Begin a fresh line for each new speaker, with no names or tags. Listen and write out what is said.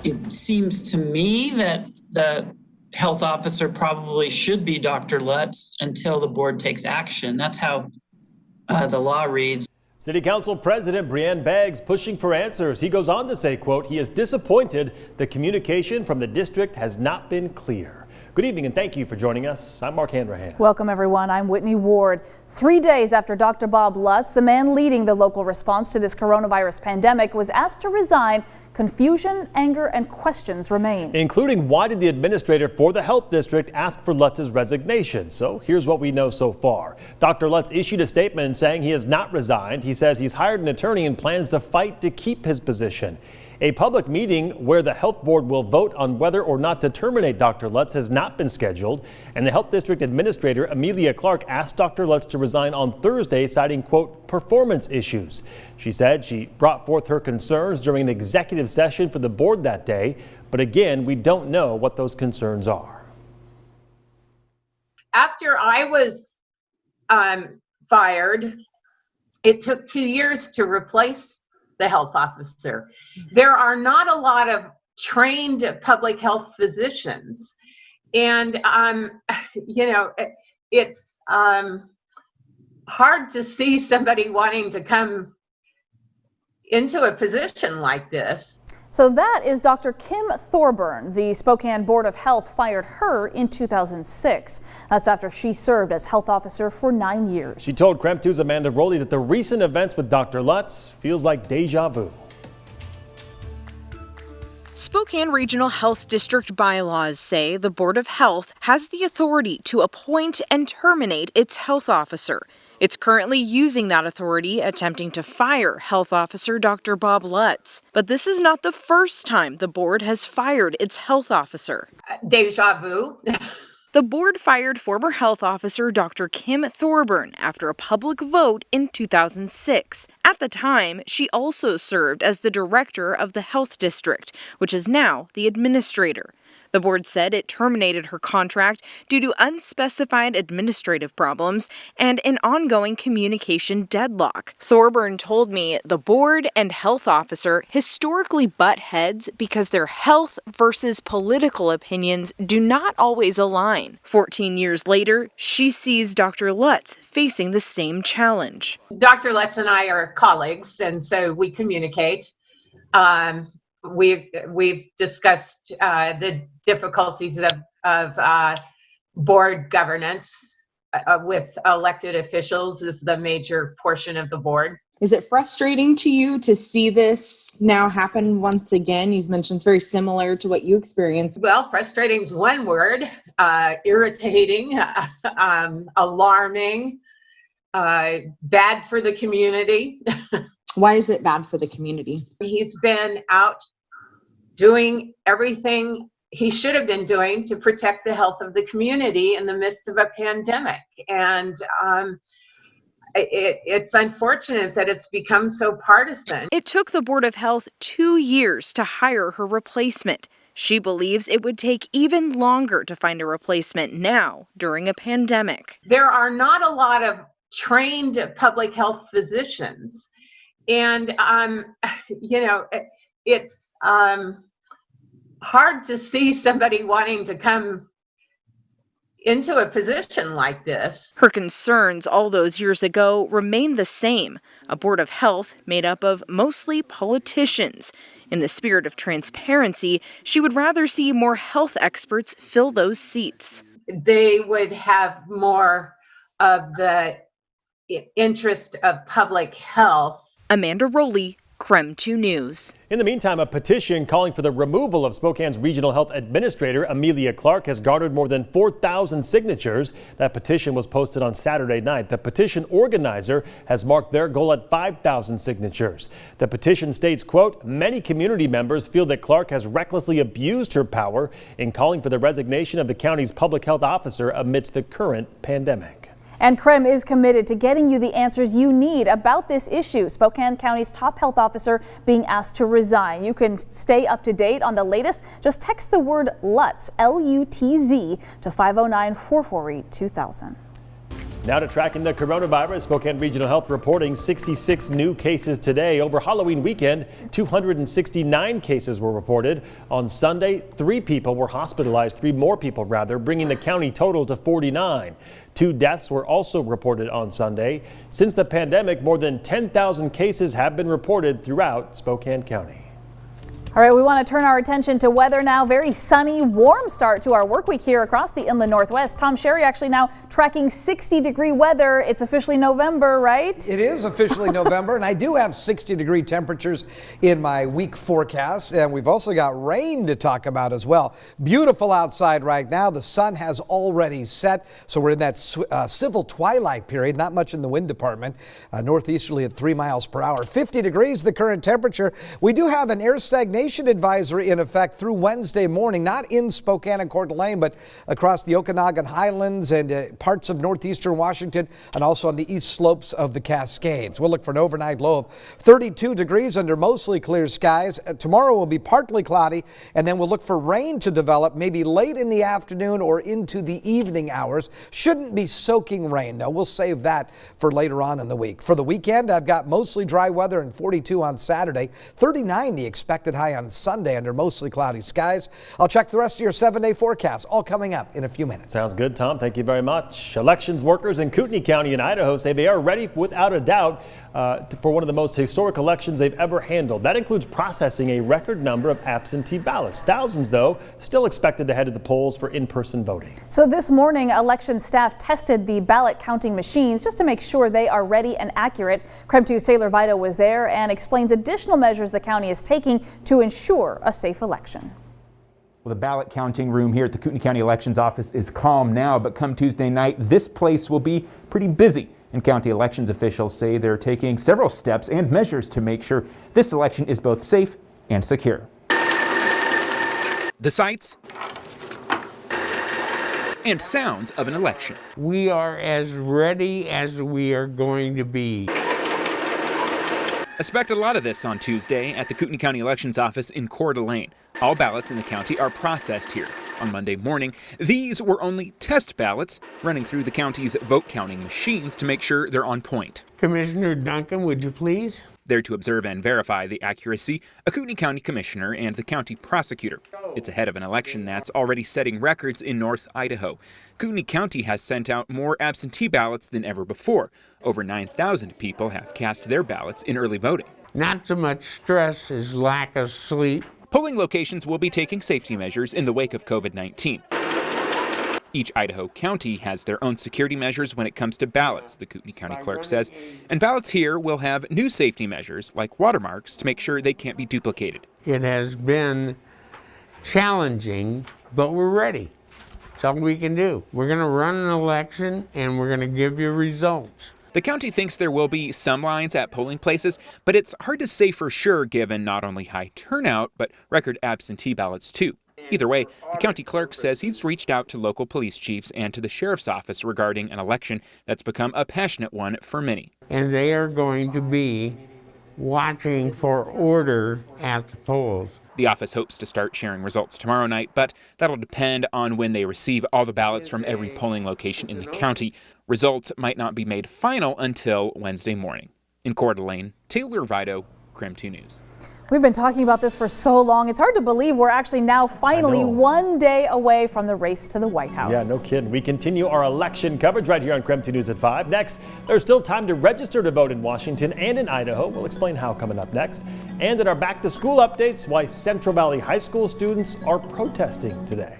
It seems to me that the health officer probably should be Dr. Lutz until the board takes action. That's how the law reads.
City Council President Brianne Beggs pushing for answers. He goes on to say, quote, he is disappointed the communication from the district has not been clear. Good evening and thank you for joining us. I'm Mark Hanrahan.
Welcome everyone. I'm Whitney Ward. 3 days after Dr. Bob Lutz, the man leading the local response to this coronavirus pandemic, was asked to resign, confusion, anger, and questions remain.
Including why did the administrator for the health district ask for Lutz's resignation? So here's what we know so far. Dr. Lutz issued a statement saying he has not resigned. He says he's hired an attorney and plans to fight to keep his position. A public meeting where the health board will vote on whether or not to terminate Dr. Lutz has not been scheduled, and the health district administrator Amelia Clark asked Dr. Lutz to resign on Thursday, citing, quote, performance issues. She said she brought forth her concerns during an executive session for the board that day, but again, we don't know what those concerns are.
After I was fired, it took 2 years to replace the health officer. There are not a lot of trained public health physicians, and it's hard to see somebody wanting to come into a position like this.
So that is Dr. Kim Thorburn. The Spokane Board of Health fired her in 2006. That's after she served as health officer for 9 years.
She told KREM 2's Amanda Rowley that the recent events with Dr. Lutz feels like deja vu.
Spokane Regional Health District bylaws say the Board of Health has the authority to appoint and terminate its health officer. It's currently using that authority, attempting to fire health officer Dr. Bob Lutz. But this is not the first time the board has fired its health officer.
Deja vu.
The board fired former health officer Dr. Kim Thorburn after a public vote in 2006. At the time, she also served as the director of the health district, which is now the administrator. The board said it terminated her contract due to unspecified administrative problems and an ongoing communication deadlock. Thorburn told me the board and health officer historically butt heads because their health versus political opinions do not always align. 14 years later, she sees Dr. Lutz facing the same challenge.
Dr. Lutz and I are colleagues, and so we communicate. We've discussed the difficulties of board governance with elected officials as the major portion of the board.
Is it frustrating to you to see this now happen once again? You mentioned it's very similar to what you experienced.
Well, frustrating is one word. Irritating, alarming, bad for the community.
Why is it bad for the community?
He's been out doing everything he should have been doing to protect the health of the community in the midst of a pandemic. And it's unfortunate that it's become so partisan.
It took the Board of Health 2 years to hire her replacement. She believes it would take even longer to find a replacement now during a pandemic.
There are not a lot of trained public health physicians. And, it's hard to see somebody wanting to come into a position like this.
Her concerns all those years ago remain the same. A board of health made up of mostly politicians. In the spirit of transparency, she would rather see more health experts fill those seats.
They would have more of the interest of public health.
Amanda Rowley, KREM 2 News.
In the meantime, a petition calling for the removal of Spokane's regional health administrator, Amelia Clark, has garnered more than 4,000 signatures. That petition was posted on Saturday night. The petition organizer has marked their goal at 5,000 signatures. The petition states, quote, many community members feel that Clark has recklessly abused her power in calling for the resignation of the county's public health officer amidst the current pandemic.
And KREM is committed to getting you the answers you need about this issue. Spokane County's top health officer being asked to resign. You can stay up to date on the latest. Just text the word LUTZ, L-U-T-Z, to 509-448-2000.
Now to tracking the coronavirus, Spokane Regional Health reporting 66 new cases today. Over Halloween weekend, 269 cases were reported. On Sunday, 3 people were hospitalized, 3 more people rather, bringing the county total to 49. 2 deaths were also reported on Sunday. Since the pandemic, more than 10,000 cases have been reported throughout Spokane County.
All right, we want to turn our attention to weather now. Very sunny, warm start to our work week here across the inland Northwest. Tom Sherry actually now tracking 60-degree weather. It's officially November, right?
It is officially November, and I do have 60-degree temperatures in my week forecast, and we've also got rain to talk about as well. Beautiful outside right now. The sun has already set, so we're in that civil twilight period. Not much in the wind department. Northeasterly at 3 miles per hour. 50 degrees the current temperature. We do have an air stagnation advisory in effect through Wednesday morning, not in Spokane and Coeur d'Alene, but across the Okanagan Highlands and parts of northeastern Washington, and also on the east slopes of the Cascades. We'll look for an overnight low of 32 degrees under mostly clear skies. Tomorrow will be partly cloudy, and then we'll look for rain to develop maybe late in the afternoon or into the evening hours. Shouldn't be soaking rain, though. We'll save that for later on in the week. For the weekend, I've got mostly dry weather and 42 on Saturday, 39 the expected high on Sunday under mostly cloudy skies. I'll check the rest of your 7-day forecast, all coming up in a few minutes.
Sounds good, Tom. Thank you very much. Elections workers in Kootenai County in Idaho say they are ready without a doubt for one of the most historic elections they've ever handled. That includes processing a record number of absentee ballots. Thousands, though, still expected to head to the polls for in-person voting.
So this morning, election staff tested the ballot counting machines just to make sure they are ready and accurate. KREM 2's Taylor Vito was there and explains additional measures the county is taking to ensure a safe election.
Well, the ballot counting room here at the Kootenai County Elections Office is calm now, but come Tuesday night, this place will be pretty busy. And county elections officials say they're taking several steps and measures to make sure this election is both safe and secure.
The sights and sounds of an election.
We are as ready as we are going to be.
Expect a lot of this on Tuesday at the Kootenai County Elections Office in Coeur d'Alene. All ballots in the county are processed here. On Monday morning, these were only test ballots running through the county's vote counting machines to make sure they're on point.
Commissioner Duncan, would you please?
There to observe and verify the accuracy, a Kootenai County Commissioner and the county prosecutor. It's ahead of an election that's already setting records in North Idaho. Kootenai County has sent out more absentee ballots than ever before. Over 9,000 people have cast their ballots in early voting.
Not so much stress as lack of sleep.
Polling locations will be taking safety measures in the wake of COVID-19. Each Idaho county has their own security measures when it comes to ballots, the Kootenai County clerk says. And ballots here will have new safety measures like watermarks to make sure they can't be duplicated.
It has been challenging, but we're ready. That's all we can do. We're going to run an election and we're going to give you results.
The county thinks there will be some lines at polling places, but it's hard to say for sure given not only high turnout, but record absentee ballots too. Either way, the county clerk says he's reached out to local police chiefs and to the sheriff's office regarding an election that's become a passionate one for many.
And they are going to be watching for order at the polls.
The office hopes to start sharing results tomorrow night, but that'll depend on when they receive all the ballots from every polling location in the county. Results might not be made final until Wednesday morning. In Coeur d'Alene, Taylor Vito, KREM 2 News.
We've been talking about this for so long. It's hard to believe we're actually now finally one day away from the race to the White House.
Yeah, no kidding. We continue our election coverage right here on KREM 2 News at 5. Next, there's still time to register to vote in Washington and in Idaho. We'll explain how coming up next. And in our back to school updates, why Central Valley High School students are protesting today.